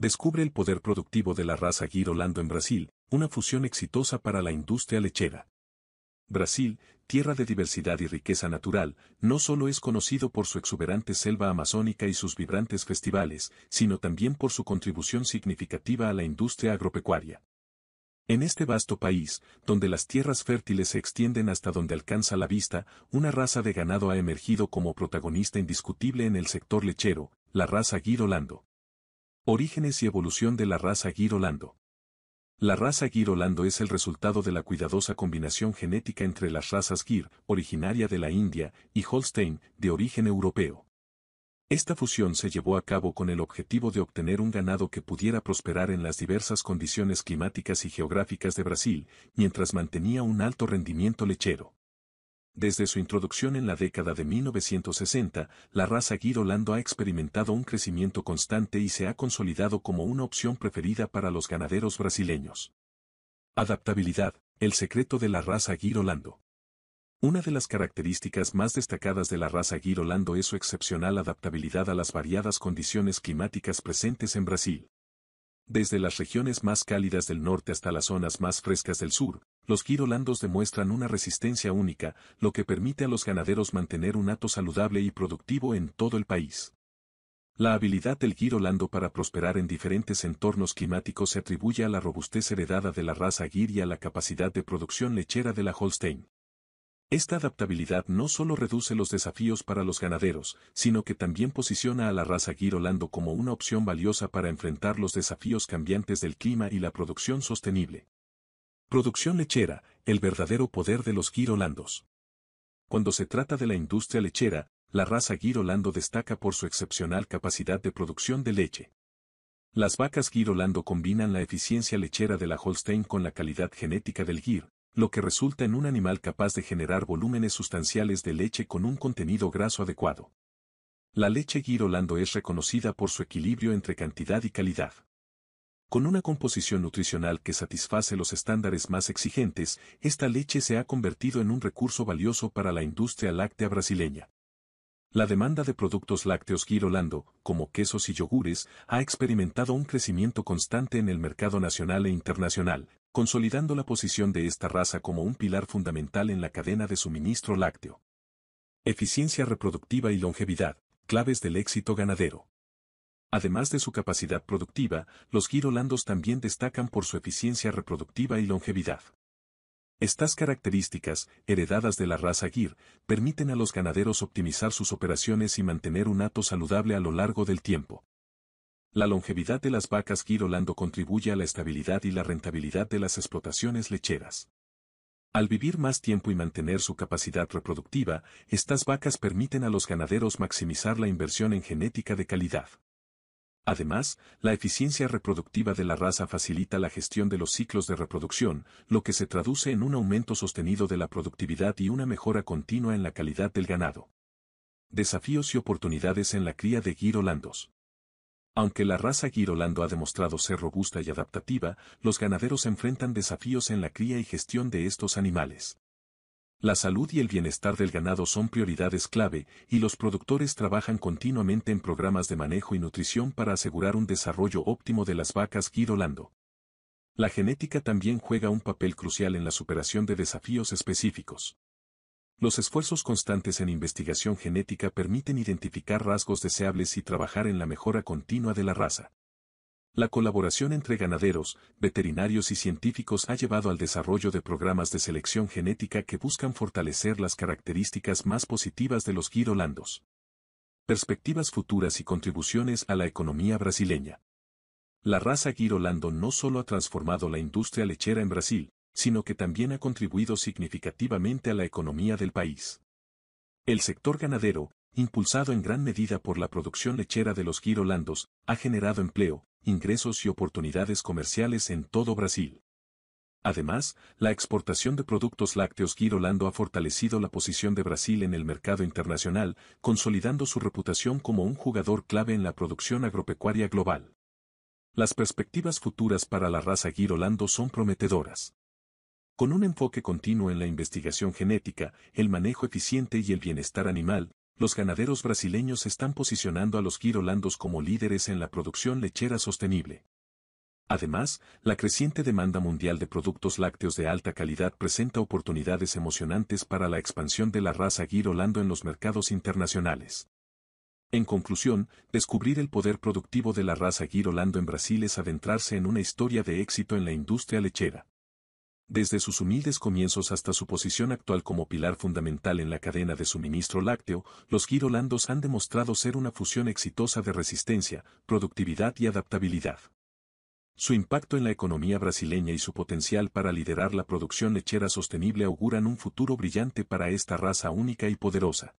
Descubre el poder productivo de la raza Gir Holando en Brasil, una fusión exitosa para la industria lechera. Brasil, tierra de diversidad y riqueza natural, no solo es conocido por su exuberante selva amazónica y sus vibrantes festivales, sino también por su contribución significativa a la industria agropecuaria. En este vasto país, donde las tierras fértiles se extienden hasta donde alcanza la vista, una raza de ganado ha emergido como protagonista indiscutible en el sector lechero, la raza Gir Holando. Orígenes y evolución de la raza Gir Holando. La raza Gir Holando es el resultado de la cuidadosa combinación genética entre las razas Gir, originaria de la India, y Holstein, de origen europeo. Esta fusión se llevó a cabo con el objetivo de obtener un ganado que pudiera prosperar en las diversas condiciones climáticas y geográficas de Brasil, mientras mantenía un alto rendimiento lechero. Desde su introducción en la década de 1960, la raza Gir Holando ha experimentado un crecimiento constante y se ha consolidado como una opción preferida para los ganaderos brasileños. Adaptabilidad, el secreto de la raza Gir Holando. Una de las características más destacadas de la raza Gir Holando es su excepcional adaptabilidad a las variadas condiciones climáticas presentes en Brasil. Desde las regiones más cálidas del norte hasta las zonas más frescas del sur, los Gir Holandos demuestran una resistencia única, lo que permite a los ganaderos mantener un hato saludable y productivo en todo el país. La habilidad del Gir Holando para prosperar en diferentes entornos climáticos se atribuye a la robustez heredada de la raza Gir y a la capacidad de producción lechera de la Holstein. Esta adaptabilidad no solo reduce los desafíos para los ganaderos, sino que también posiciona a la raza Gir Holando como una opción valiosa para enfrentar los desafíos cambiantes del clima y la producción sostenible. Producción lechera, el verdadero poder de los Gir Holandos. Cuando se trata de la industria lechera, la raza Gir Holando destaca por su excepcional capacidad de producción de leche. Las vacas Gir Holando combinan la eficiencia lechera de la Holstein con la calidad genética del Gir, lo que resulta en un animal capaz de generar volúmenes sustanciales de leche con un contenido graso adecuado. La leche Gir Holando es reconocida por su equilibrio entre cantidad y calidad. Con una composición nutricional que satisface los estándares más exigentes, esta leche se ha convertido en un recurso valioso para la industria láctea brasileña. La demanda de productos lácteos Gir Holando, como quesos y yogures, ha experimentado un crecimiento constante en el mercado nacional e internacional, consolidando la posición de esta raza como un pilar fundamental en la cadena de suministro lácteo. Eficiencia reproductiva y longevidad, claves del éxito ganadero. Además de su capacidad productiva, los Gir Holandos también destacan por su eficiencia reproductiva y longevidad. Estas características, heredadas de la raza Gir, permiten a los ganaderos optimizar sus operaciones y mantener un hato saludable a lo largo del tiempo. La longevidad de las vacas Gir Holando contribuye a la estabilidad y la rentabilidad de las explotaciones lecheras. Al vivir más tiempo y mantener su capacidad reproductiva, estas vacas permiten a los ganaderos maximizar la inversión en genética de calidad. Además, la eficiencia reproductiva de la raza facilita la gestión de los ciclos de reproducción, lo que se traduce en un aumento sostenido de la productividad y una mejora continua en la calidad del ganado. Desafíos y oportunidades en la cría de Gir Holandos. Aunque la raza Gir Holando ha demostrado ser robusta y adaptativa, los ganaderos enfrentan desafíos en la cría y gestión de estos animales. La salud y el bienestar del ganado son prioridades clave, y los productores trabajan continuamente en programas de manejo y nutrición para asegurar un desarrollo óptimo de las vacas Gir Holando. La genética también juega un papel crucial en la superación de desafíos específicos. Los esfuerzos constantes en investigación genética permiten identificar rasgos deseables y trabajar en la mejora continua de la raza. La colaboración entre ganaderos, veterinarios y científicos ha llevado al desarrollo de programas de selección genética que buscan fortalecer las características más positivas de los Gir Holandos. Perspectivas futuras y contribuciones a la economía brasileña. La raza Gir Holando no solo ha transformado la industria lechera en Brasil, sino que también ha contribuido significativamente a la economía del país. El sector ganadero, impulsado en gran medida por la producción lechera de los Gir Holandos, ha generado empleo, ingresos y oportunidades comerciales en todo Brasil. Además, la exportación de productos lácteos Gir Holando ha fortalecido la posición de Brasil en el mercado internacional, consolidando su reputación como un jugador clave en la producción agropecuaria global. Las perspectivas futuras para la raza Gir Holando son prometedoras. Con un enfoque continuo en la investigación genética, el manejo eficiente y el bienestar animal, los ganaderos brasileños están posicionando a los girolandos como líderes en la producción lechera sostenible. Además, la creciente demanda mundial de productos lácteos de alta calidad presenta oportunidades emocionantes para la expansión de la raza girolando en los mercados internacionales. En conclusión, descubrir el poder productivo de la raza girolando en Brasil es adentrarse en una historia de éxito en la industria lechera. Desde sus humildes comienzos hasta su posición actual como pilar fundamental en la cadena de suministro lácteo, los girolandos han demostrado ser una fusión exitosa de resistencia, productividad y adaptabilidad. Su impacto en la economía brasileña y su potencial para liderar la producción lechera sostenible auguran un futuro brillante para esta raza única y poderosa.